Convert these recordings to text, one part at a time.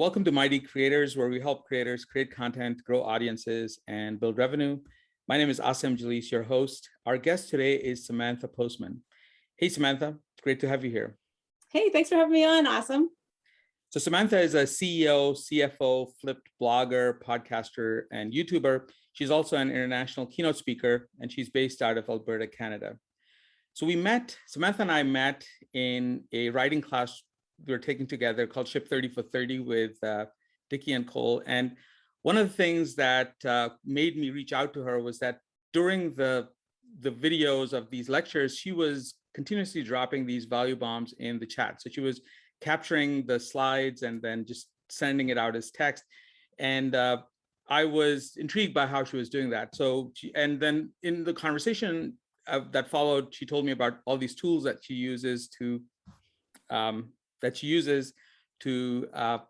Welcome to Mighty Creators, where we help creators create content, grow audiences, and build revenue. My name is Asim Jalis, your host. Our guest today is Samantha Postman. Hey, Samantha, great to have you here. Hey, thanks for having me on. Awesome. So Samantha is a CEO, CFO, flipped blogger, podcaster, and YouTuber. She's also an international keynote speaker, and she's based out of Alberta, Canada. So Samantha and I met in a writing class we were taking together called Ship 30 for 30 with Dickie and Cole. And one of the things that made me reach out to her was that during the videos of these lectures, she was continuously dropping these value bombs in the chat. So she was capturing the slides and then just sending it out as text. And I was intrigued by how she was doing that. And then in the conversation that followed, she told me about all these tools that she uses to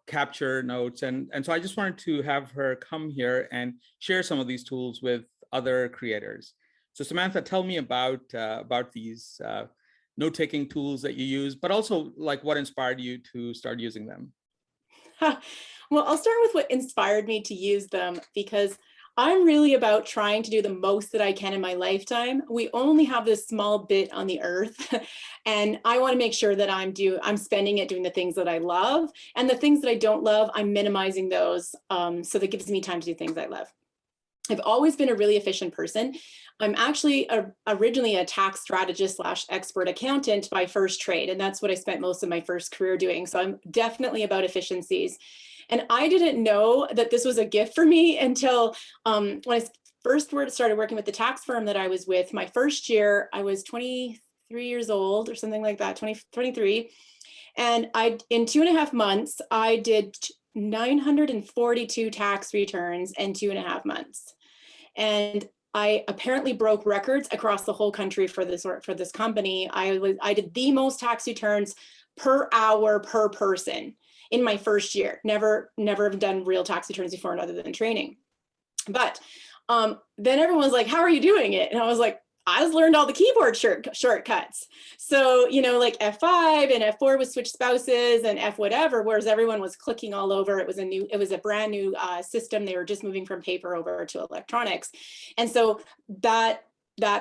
capture notes. And so I just wanted to have her come here and share some of these tools with other creators. So Samantha, tell me about these note-taking tools that you use, but also like what inspired you to start using them. Well, I'll start with what inspired me to use them, because I'm really about trying to do the most that I can in my lifetime. We only have this small bit on the earth, and I want to make sure that I'm spending it doing the things that I love, and the things that I don't love, I'm minimizing those, so that gives me time to do things I love. I've always been a really efficient person. I'm actually originally a tax strategist / expert accountant by first trade, and that's what I spent most of my first career doing. So I'm definitely about efficiencies. And I didn't know that this was a gift for me until when I first started working with the tax firm that I was with. My first year, I was 23 years old or something like that, 23. And in 2.5 months, I did 942 tax returns in 2.5 months. And I apparently broke records across the whole country for this company. I did the most tax returns per hour per person in my first year. Never have done real tax returns before other than training. But then everyone was like, how are you doing it? And I was like, I just learned all the keyboard shortcuts. So, like F5 and F4 was switch spouses and F whatever, whereas everyone was clicking all over. It was a brand new system. They were just moving from paper over to electronics. And so that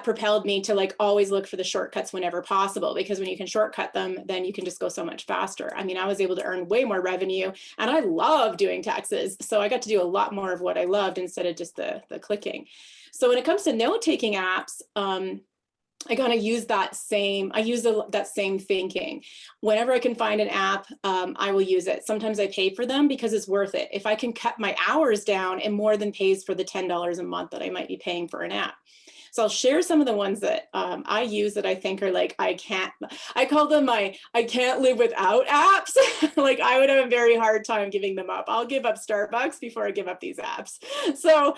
propelled me to always look for the shortcuts whenever possible, because when you can shortcut them, then you can just go so much faster. I mean, I was able to earn way more revenue, and I love doing taxes. So I got to do a lot more of what I loved instead of just the clicking. So when it comes to note-taking apps, I kind of use that same thinking. Whenever I can find an app, I will use it. Sometimes I pay for them because it's worth it. If I can cut my hours down, it more than pays for the $10 a month that I might be paying for an app. So I'll share some of the ones that I use that I think are I call them I can't live without apps. I would have a very hard time giving them up. I'll give up Starbucks before I give up these apps. So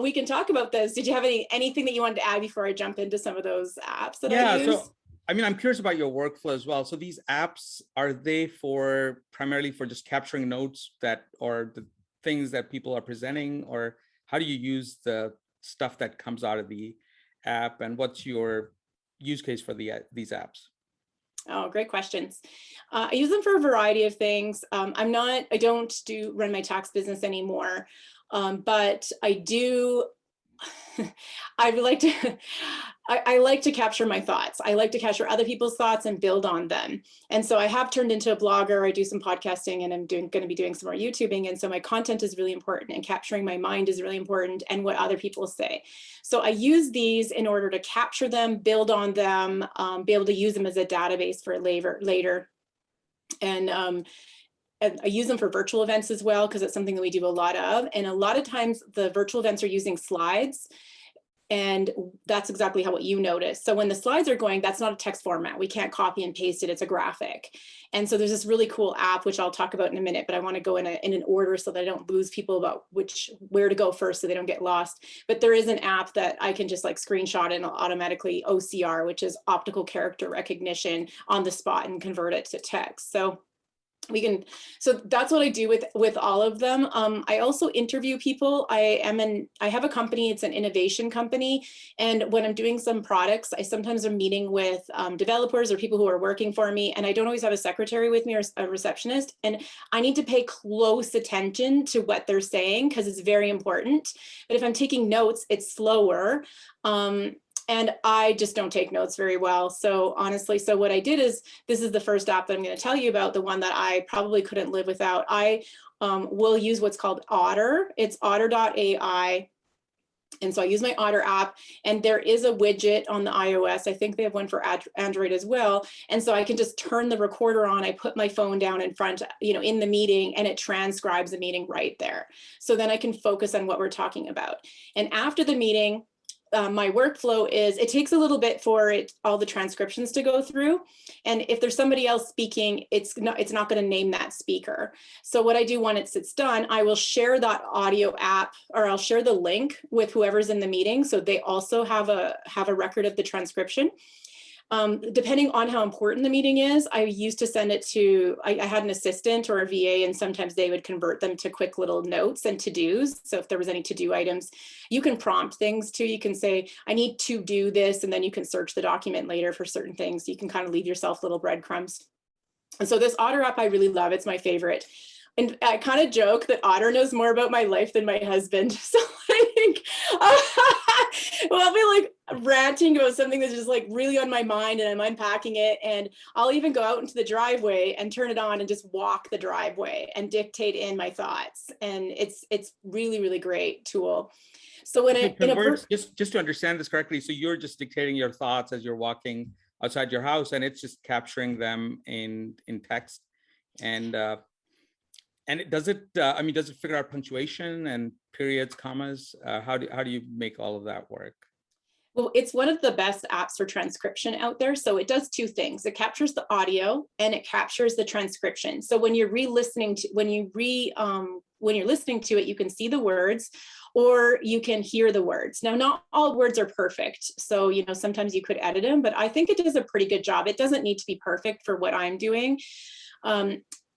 we can talk about this. Did you have anything that you wanted to add before I jump into some of those apps that I use? So I'm curious about your workflow as well. So these apps, are they primarily for just capturing notes or the things that people are presenting, or how do you use the stuff that comes out of the app, and what's your use case for these apps? Oh, great questions. I use them for a variety of things. I don't run my tax business anymore, but I do. I like to capture my thoughts. I like to capture other people's thoughts and build on them. And so I have turned into a blogger. I do some podcasting, and I'm going to be doing some more YouTubing. And so my content is really important, and capturing my mind is really important, and what other people say. So I use these in order to capture them, build on them, be able to use them as a database for later. And I use them for virtual events as well, because it's something that we do a lot of. And a lot of times the virtual events are using slides. And that's exactly what you notice. So when the slides are going, that's not a text format. We can't copy and paste it. It's a graphic. And so there's this really cool app, which I'll talk about in a minute, but I want to go in an order so that I don't lose people about where to go first so they don't get lost. But there is an app that I can just screenshot and automatically OCR, which is optical character recognition, on the spot and convert it to text. So we can, so that's what I do with all of them. I also interview people. I have a company, it's an innovation company. And when I'm doing some products, I sometimes am meeting with developers or people who are working for me. And I don't always have a secretary with me or a receptionist. And I need to pay close attention to what they're saying because it's very important. But if I'm taking notes, it's slower. And I just don't take notes very well. So honestly, so what I did is, this is the first app that I'm going to tell you about, the one that I probably couldn't live without. I will use what's called Otter. It's Otter.ai. And so I use my Otter app, and there is a widget on the iOS. I think they have one for Android as well. And so I can just turn the recorder on. I put my phone down in front, in the meeting, and it transcribes the meeting right there. So then I can focus on what we're talking about. And after the meeting, my workflow is, it takes a little bit for all the transcriptions to go through. And if there's somebody else speaking, it's not going to name that speaker. So what I do once it's done, I will share that audio app, or I'll share the link with whoever's in the meeting. So they also have a record of the transcription. Depending on how important the meeting is, I used to send it to, I had an assistant or a VA, and sometimes they would convert them to quick little notes and to-dos. So if there was any to-do items, you can prompt things too. You can say, I need to do this, and then you can search the document later for certain things. You can kind of leave yourself little breadcrumbs. And so this Otter app I really love. It's my favorite. And I kind of joke that Otter knows more about my life than my husband. So I think, well, I'll be like ranting about something that's just like really on my mind, and I'm unpacking it. And I'll even go out into the driveway and turn it on and just walk the driveway and dictate in my thoughts. And it's really, really great tool. So when it converts, just to understand this correctly, so you're just dictating your thoughts as you're walking outside your house, and it's just capturing them in text. And does it figure out punctuation and periods, commas? How do you make all of that work? Well, it's one of the best apps for transcription out there. So it does two things. It captures the audio and it captures the transcription. So when you're listening to it, you can see the words or you can hear the words. Now, not all words are perfect. So, sometimes you could edit them, but I think it does a pretty good job. It doesn't need to be perfect for what I'm doing.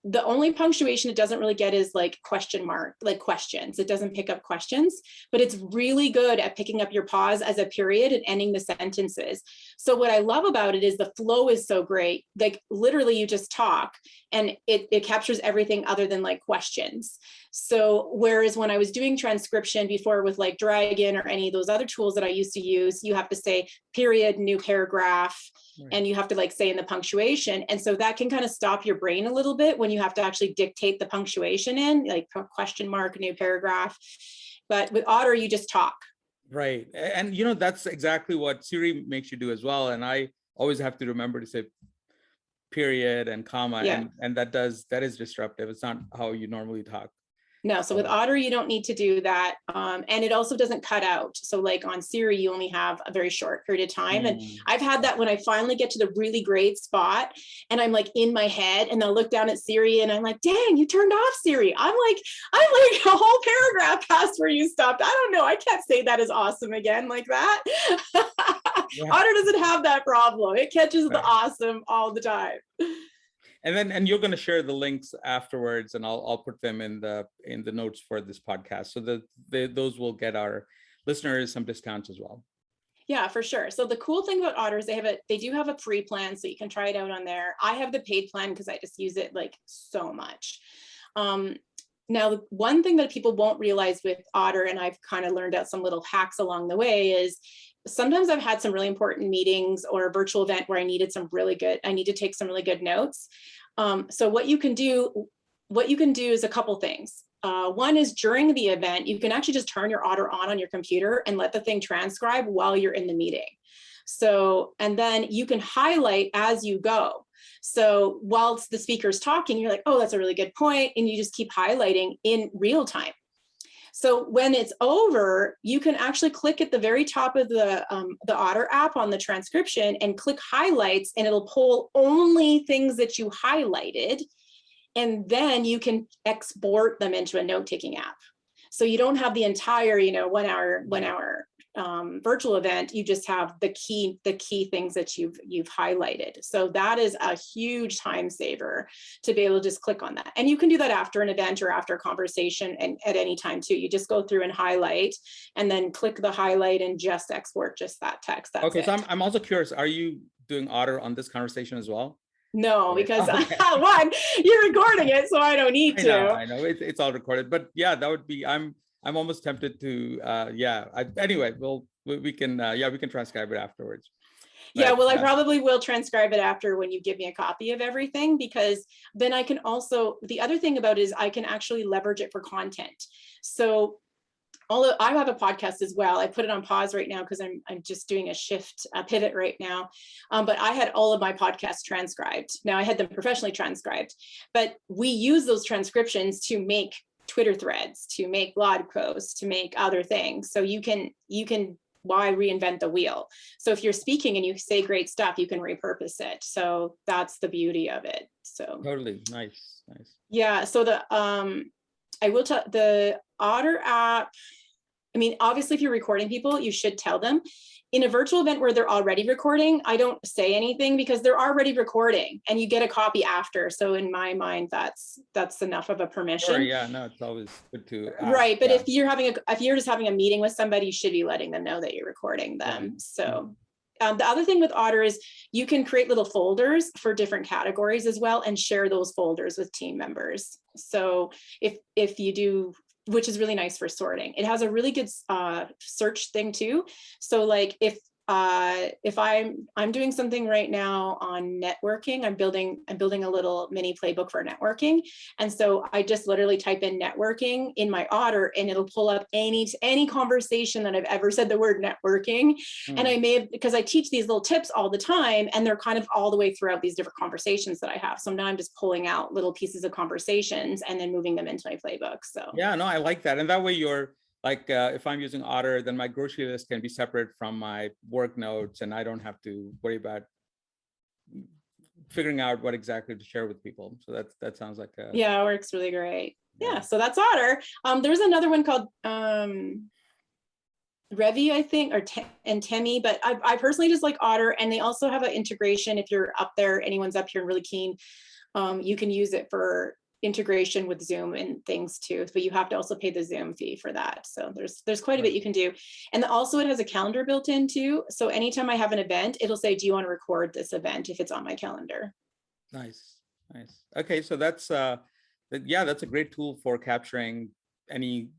The only punctuation it doesn't really get is like question mark, like questions. It doesn't pick up questions, but it's really good at picking up your pause as a period and ending the sentences. So what I love about it is the flow is so great. Like literally you just talk and it captures everything other than like questions. So whereas when I was doing transcription before with like Dragon or any of those other tools that I used to use, you have to say period, new paragraph, right. And you have to like say in the punctuation. And so that can kind of stop your brain a little bit when you have to actually dictate the punctuation in, like question mark, new paragraph. But with Otter, you just talk. Right. And that's exactly what Siri makes you do as well. And I always have to remember to say period and comma, yeah. and that is disruptive. It's not how you normally talk. No, so with Otter, you don't need to do that. And it also doesn't cut out. So like on Siri, you only have a very short period of time. And I've had that when I finally get to the really great spot and I'm like in my head and I'll look down at Siri and I'm like, dang, you turned off Siri. I'm like a whole paragraph past where you stopped. I don't know. I can't say that is awesome again like that. Yeah. Otter doesn't have that problem. It catches the awesome all the time. And you're going to share the links afterwards, and I'll put them in the notes for this podcast, so that those will get our listeners some discounts as well. Yeah, for sure. So the cool thing about Otter is they do have a free plan, so you can try it out on there. I have the paid plan because I just use it like so much. Now, the one thing that people won't realize with Otter, and I've kind of learned out some little hacks along the way, is sometimes I've had some really important meetings or a virtual event where I need to take some really good notes. So what you can do is a couple things. One is during the event, you can actually just turn your Otter on your computer and let the thing transcribe while you're in the meeting. So, and then you can highlight as you go. So whilst the speaker's talking, you're like, oh, that's a really good point. And you just keep highlighting in real time. So when it's over, you can actually click at the very top of the Otter app on the transcription and click highlights, and it'll pull only things that you highlighted. And then you can export them into a note-taking app. So you don't have the entire, 1 hour virtual event, you just have the key things that you've highlighted. So that is a huge time saver to be able to just click on that. And you can do that after an event or after a conversation and at any time too. You just go through and highlight and then click the highlight and just export just that text. That's okay, it. so I'm also curious, are you doing Otter on this conversation as well? No, because okay. one, you're recording it, so I don't need to. I know it's all recorded, but yeah, that would be, I'm almost tempted to, anyway, we can transcribe it afterwards. Yeah, well, I probably will transcribe it after when you give me a copy of everything, because then I can also, the other thing about it is I can actually leverage it for content. So although I have a podcast as well, I put it on pause right now because I'm just doing a pivot right now. But I had all of my podcasts transcribed. Now I had them professionally transcribed, but we use those transcriptions to make Twitter threads, to make blog posts, to make other things. So you can why reinvent the wheel? So if you're speaking and you say great stuff, you can repurpose it. So that's the beauty of it. So totally nice. Yeah. So I will tell the Otter app. I mean, obviously, if you're recording people, you should tell them. In a virtual event where they're already recording, I don't say anything because they're already recording and you get a copy after. So in my mind, that's enough of a permission. Sure, yeah, no, it's always good to ask, right. But if you're just having a meeting with somebody, you should be letting them know that you're recording them. Right. So the other thing with Otter is you can create little folders for different categories as well and share those folders with team members. So if you do, which is really nice for sorting. It has a really good search thing too. So like if I'm doing something right now on networking, I'm building a little mini playbook for networking. And so I just literally type in networking in my Otter and it'll pull up any conversation that I've ever said the word networking. And because I teach these little tips all the time and they're kind of all the way throughout these different conversations that I have. So now I'm just pulling out little pieces of conversations and then moving them into my playbook. So yeah, no, I like that. And that way you're like, if I'm using Otter, then my grocery list can be separate from my work notes and I don't have to worry about figuring out what exactly to share with people. So that sounds like yeah, it works really great. Yeah, so that's Otter. There's another one called Revi, I think, and Temi, but I personally just like Otter, and they also have an integration. If you're up there, anyone's up here and really keen, you can use it for integration with Zoom and things too, but you have to also pay the Zoom fee for that. So there's quite a bit you can do. And also it has a calendar built in too. So anytime I have an event, it'll say, do you want to record this event if it's on my calendar? Nice. Okay, so that's a great tool for capturing any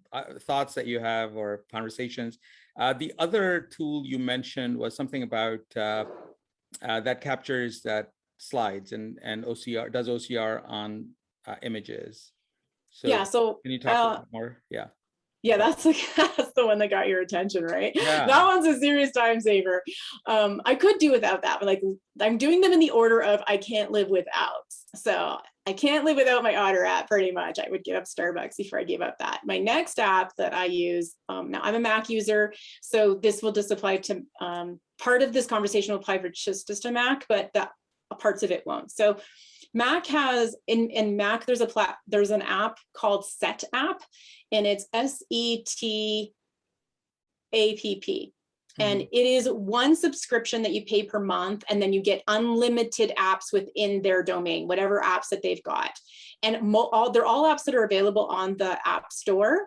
thoughts that you have or conversations. The other tool you mentioned was something about that captures that slides and OCR, does OCR on images. So yeah, so can you talk a bit more? Yeah, that's the one that got your attention, right? Yeah. That one's a serious time saver. I could do without that, but like I'm doing them in the order of I can't live without. So I can't live without my Otter app pretty much. I would give up Starbucks before I gave up that. My next app that I use, now I'm a Mac user, so this will just apply to, part of this conversation will apply for just a Mac, but parts of it won't. So Mac has, in Mac, there's an app called Setapp, and it's Setapp. And it is one subscription that you pay per month, and then you get unlimited apps within their domain, whatever apps that they've got. And they're all apps that are available on the App Store.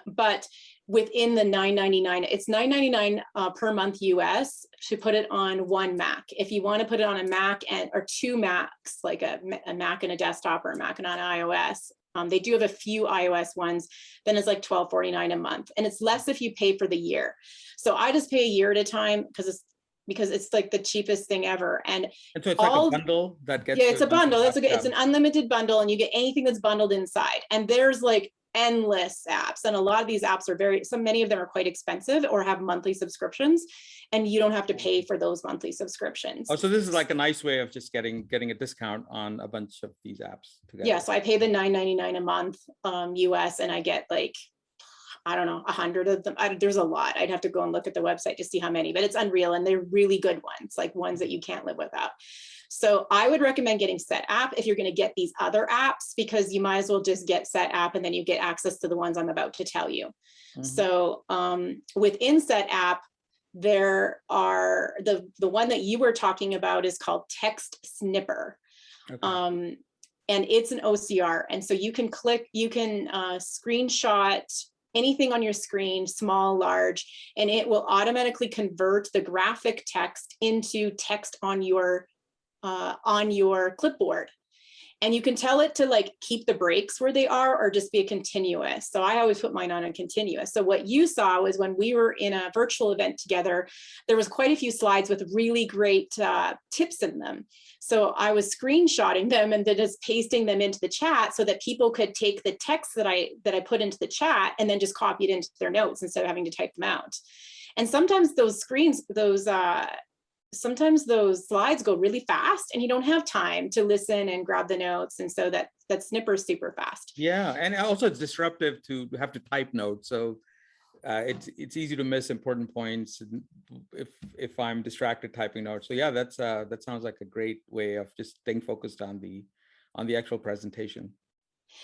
But within the $9.99, it's $9.99 per month US to put it on one Mac. If you want to put it on a Mac or two Macs, like a Mac and a desktop or a Mac and an iOS, they do have a few iOS ones, then it's like $12.49 a month. And it's less if you pay for the year. So I just pay a year at a time because it's like the cheapest thing ever. And so it's like a bundle that gets, yeah, it's a bundle. It's an unlimited bundle, and you get anything that's bundled inside. And there's like endless apps, and a lot of these apps are many of them are quite expensive or have monthly subscriptions, and you don't have to pay for those monthly subscriptions. Oh, so this is like a nice way of just getting a discount on a bunch of these apps together. Yeah, so I pay the $9.99 a month US, and I get like, I don't know, 100 of them. There's a lot. I'd have to go and look at the website to see how many, but it's unreal, and they're really good ones, like ones that you can't live without. So I would recommend getting Setapp if you're going to get these other apps, because you might as well just get Setapp and then you get access to the ones I'm about to tell you. So within Setapp, there are the one that you were talking about is called TextSniper. Okay. And it's an OCR. And so you can screenshot anything on your screen, small, large, and it will automatically convert the graphic text into text on your clipboard. And you can tell it to like keep the breaks where they are or just be a continuous. So I always put mine on a continuous. So what you saw was when we were in a virtual event together, there was quite a few slides with really great tips in them. So I was screenshotting them and then just pasting them into the chat so that people could take the text that I put into the chat and then just copy it into their notes instead of having to type them out. And sometimes sometimes those slides go really fast and you don't have time to listen and grab the notes. And so that snipper is super fast. Yeah, and also it's disruptive to have to type notes. So it's easy to miss important points if I'm distracted typing notes. So yeah, that sounds like a great way of just staying focused on the actual presentation.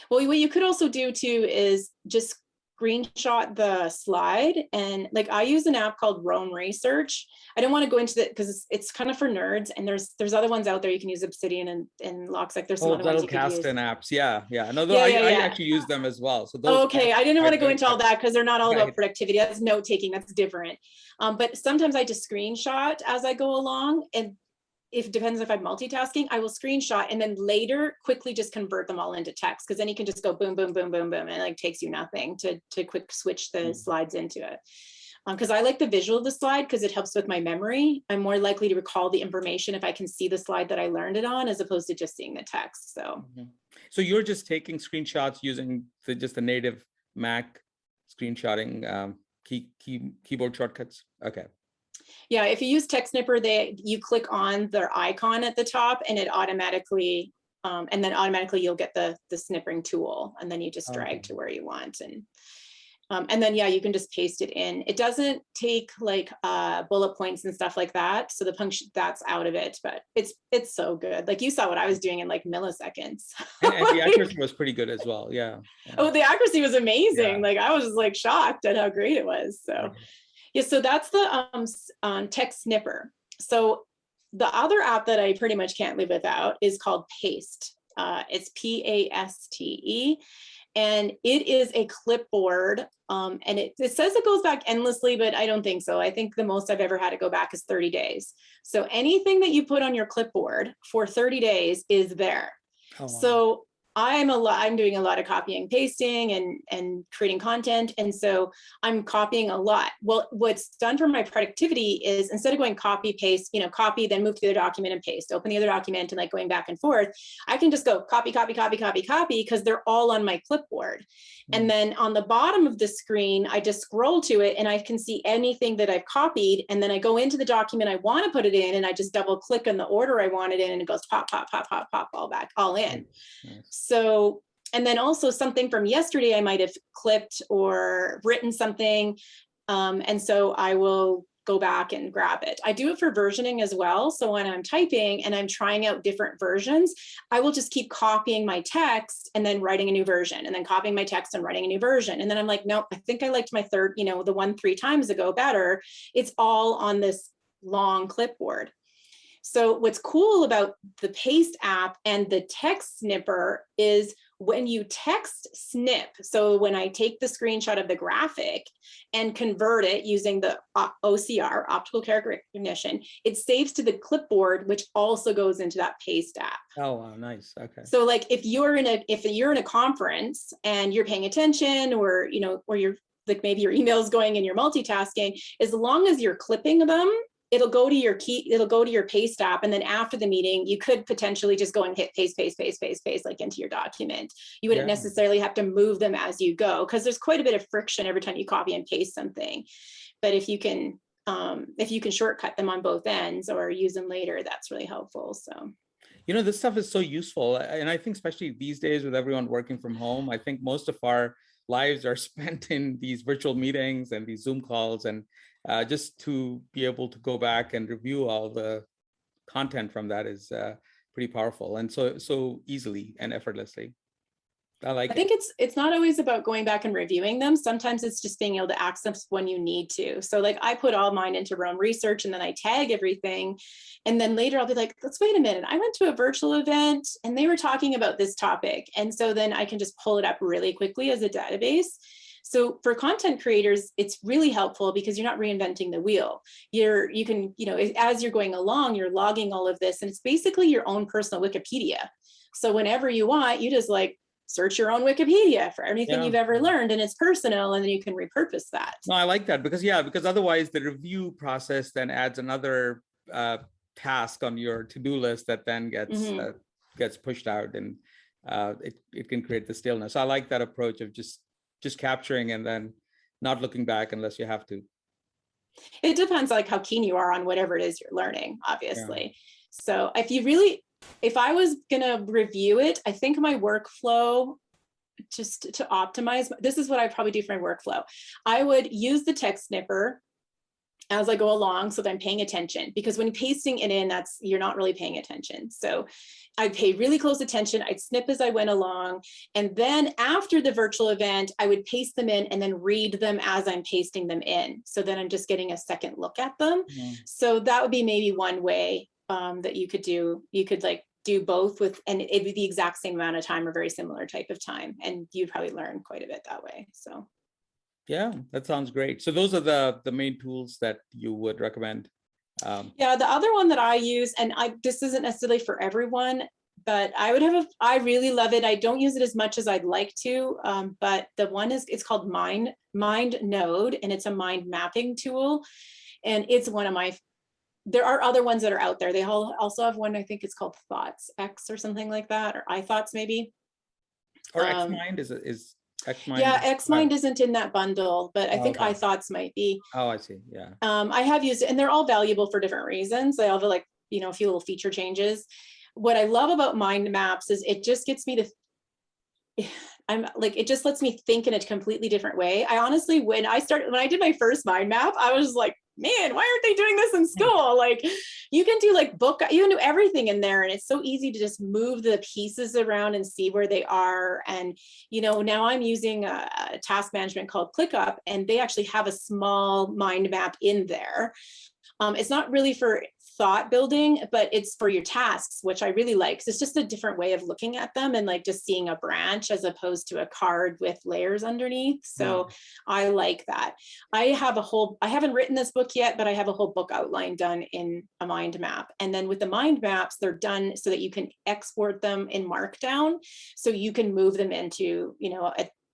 Well, what you could also do too is just screenshot the slide, and like I use an app called Roam Research. I don't want to go into it because it's kind of for nerds, and there's other ones out there. You can use Obsidian and Locksec. There's some other ones you could use. apps. Yeah. No, I actually use them as well. So those okay, I didn't want to go into all that because they're not all about productivity. That's note taking. That's different. But sometimes I just screenshot as I go along, and if it depends if I'm multitasking, I will screenshot and then later quickly just convert them all into text, because then you can just go boom, boom, boom, boom, boom, and it like takes you nothing to quick switch the slides into it. Because I like the visual of the slide because it helps with my memory. I'm more likely to recall the information if I can see the slide that I learned it on, as opposed to just seeing the text. So, so you're just taking screenshots using just the native Mac screenshotting keyboard shortcuts. Okay. Yeah, if you use TextSniper, you click on their icon at the top and it automatically, and then automatically you'll get the snipping tool, and then you just drag to where you want. And then, yeah, you can just paste it in. It doesn't take like bullet points and stuff like that. So the function, that's out of it, but it's so good. Like you saw what I was doing in like milliseconds. And the accuracy was pretty good as well. Yeah. Oh, the accuracy was amazing. Yeah. Like I was just like shocked at how great it was. So yeah, so that's the TextSniper. So the other app that I pretty much can't live without is called Paste. It's Paste. And it is a clipboard, and it says it goes back endlessly, but I don't think so. I think the most I've ever had to go back is 30 days. So anything that you put on your clipboard for 30 days is there. Oh, wow. So I'm doing a lot of copying, pasting, and creating content. And so I'm copying a lot. Well, what's done for my productivity is instead of going copy, paste, copy, then move to the other document and paste, open the other document and like going back and forth, I can just go copy, copy, copy, copy, copy, because they're all on my clipboard. And then on the bottom of the screen, I just scroll to it and I can see anything that I've copied. And then I go into the document I want to put it in, and I just double click on the order I want it in, and it goes pop, pop, pop, pop, pop, all in. Nice. So, and then also something from yesterday, I might have clipped or written something. And so I will go back and grab it. I do it for versioning as well. So when I'm typing and I'm trying out different versions, I will just keep copying my text and then writing a new version, and then copying my text and writing a new version. And then I'm like, nope, I think I liked my third, the one 3 times ago better. It's all on this long clipboard. So what's cool about the Paste app and the TextSniper is when you text snip, so when I take the screenshot of the graphic and convert it using the OCR, optical character recognition, it saves to the clipboard, which also goes into that Paste app. Oh, wow, nice. Okay. So like if you're in a conference and you're paying attention, or or you're like maybe your email is going and you're multitasking, as long as you're clipping them, it'll go to your Paste app. And then after the meeting, you could potentially just go and hit paste, paste, paste, paste, paste, like into your document. You wouldn't necessarily have to move them as you go, because there's quite a bit of friction every time you copy and paste something. But if you can shortcut them on both ends or use them later, that's really helpful. So, this stuff is so useful. And I think especially these days with everyone working from home, I think most of our lives are spent in these virtual meetings and these Zoom calls, and just to be able to go back and review all the content from that is pretty powerful, and so easily and effortlessly. I think it's not always about going back and reviewing them. Sometimes it's just being able to access when you need to. So like I put all mine into Rome Research and then I tag everything. And then later I'll be like, let's wait a minute. I went to a virtual event and they were talking about this topic. And so then I can just pull it up really quickly as a database. So for content creators, it's really helpful because you're not reinventing the wheel. You can, as you're going along, you're logging all of this, and it's basically your own personal Wikipedia. So whenever you want, you just like search your own Wikipedia for everything you've ever learned, and it's personal, and then you can repurpose that. No, I like that because otherwise the review process then adds another task on your to-do list that then gets pushed out, and it can create the stillness. I like that approach of just capturing and then not looking back unless you have to. It depends like how keen you are on whatever it is you're learning, obviously. So if I was gonna review it, I think my workflow, just to optimize, this is what I probably do for my workflow. I would use the text snipper as I go along so that I'm paying attention, because when you're pasting it in, you're not really paying attention. So I'd pay really close attention. I'd snip as I went along. And then after the virtual event, I would paste them in and then read them as I'm pasting them in. So then I'm just getting a second look at them. So that would be maybe one way that you could do. You could like do both and it'd be the exact same amount of time or very similar type of time. And you'd probably learn quite a bit that way. So. Yeah, that sounds great. So those are the main tools that you would recommend. Yeah, the other one that I use, and this isn't necessarily for everyone, but I really love it. I don't use it as much as I'd like to, but the one it's called MindNode, and it's a mind mapping tool. And it's one of there are other ones that are out there. They also have one, I think it's called Thoughts X or something like that, or iThoughts maybe. Or XMind is XMind? Yeah, XMind isn't in that bundle, but I think iThoughts might be. Oh, I see. Yeah. I have used it, and they're all valuable for different reasons. They all have like, a few little feature changes. What I love about mind maps is it just gets me to, it just lets me think in a completely different way. I honestly, when I did my first mind map, I was like, man, why aren't they doing this in school? Like you can do you can do everything in there, and it's so easy to just move the pieces around and see where they are. And now I'm using a task management called ClickUp, and they actually have a small mind map in there. It's not really for thought building, but it's for your tasks, which I really like. So it's just a different way of looking at them, and like just seeing a branch as opposed to a card with layers underneath. So I like that. I haven't written this book yet, but I have a whole book outline done in a mind map. And then with the mind maps, they're done so that you can export them in Markdown. So you can move them into,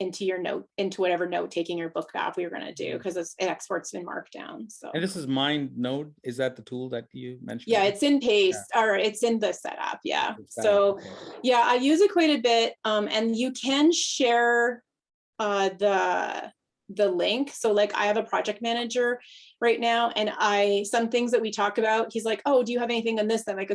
into your into whatever note taking or book app we were going to do, because it exports in Markdown. So. And this is MindNode. Is that the tool that you mentioned? Yeah, it's in Paste, or it's in the Setapp. Yeah. So yeah, I use it quite a bit. And you can share the link. So like I have a project manager right now, and some things that we talk about, he's like, oh, do you have anything on this? I'm like,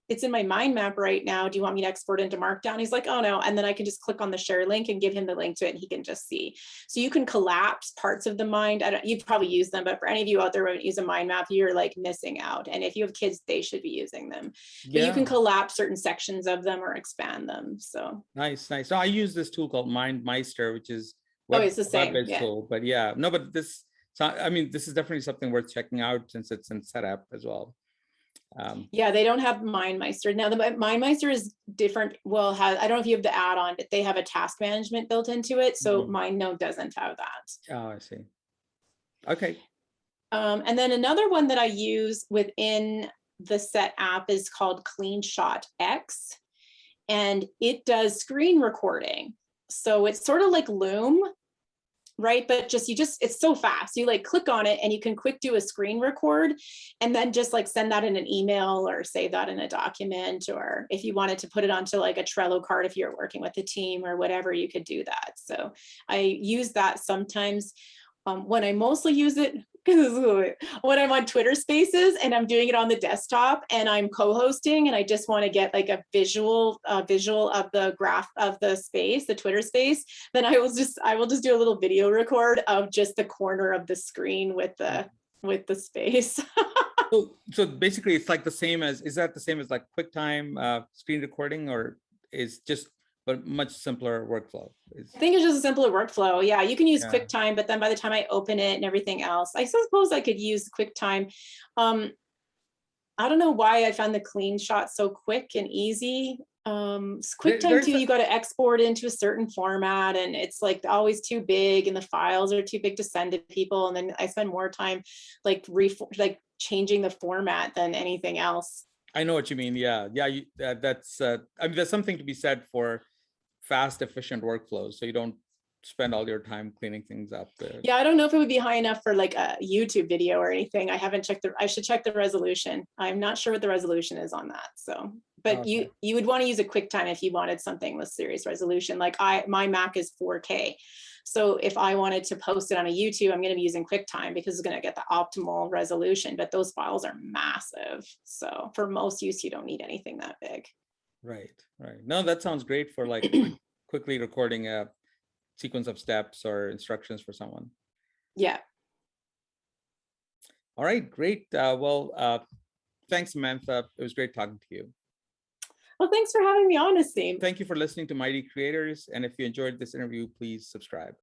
it's in my mind map right now. Do you want me to export into Markdown? He's like, oh no. And then I can just click on the share link and give him the link to it, and he can just see. So you can collapse parts of the mind. You've probably used them, but for any of you out there who haven't used a mind map, you're like missing out. And if you have kids, they should be using them. Yeah. But you can collapse certain sections of them or expand them. So nice. So I use this tool called MindMeister, which is it's the same tool. But yeah, no, but this is definitely something worth checking out since it's in Setapp as well. Yeah, they don't have MindMeister. Now the MindMeister is different. Well, I don't know if you have the add-on, but they have a task management built into it. So MindNode doesn't have that. Oh, I see. Okay. And then another one that I use within the Setapp is called Cleanshot X, and it does screen recording. So it's sort of like Loom, right? But it's so fast. You like click on it and you can quick do a screen record, and then just like send that in an email or save that in a document, or if you wanted to put it onto like a Trello card, if you're working with a team or whatever, you could do that. So I use that sometimes. When I mostly use it, when I'm on Twitter Spaces and I'm doing it on the desktop and I'm co-hosting and I just want to get like a visual of the graph of the space, the Twitter space, then I will just do a little video record of just the corner of the screen with the space. So basically, it's like the same as, is that the same as like QuickTime screen recording, or is just but much simpler workflow? I think it's just a simpler workflow. Yeah, you can use Yeah. QuickTime, but then by the time I open it and everything else, I suppose I could use QuickTime. I don't know why I found the Cleanshot so quick and easy. QuickTime too, you got to export into a certain format, and it's like always too big, and the files are too big to send to people. And then I spend more time like changing the format than anything else. I know what you mean. Yeah, that's I mean, there's something to be said for fast, efficient workflows, so you don't spend all your time cleaning things up. Yeah, I don't know if it would be high enough for like a YouTube video or anything. I haven't checked I should check the resolution. I'm not sure what the resolution is on that. So, but Okay. you would want to use a QuickTime if you wanted something with serious resolution. Like my Mac is 4K. So if I wanted to post it on a YouTube, I'm going to be using QuickTime because it's going to get the optimal resolution, but those files are massive. So for most use, you don't need anything that big. Right. No, that sounds great for like quickly recording a sequence of steps or instructions for someone. Yeah. All right, great. Thanks, Samantha. It was great talking to you. Well, thanks for having me on, Asim. Thank you for listening to Mighty Creators. And if you enjoyed this interview, please subscribe.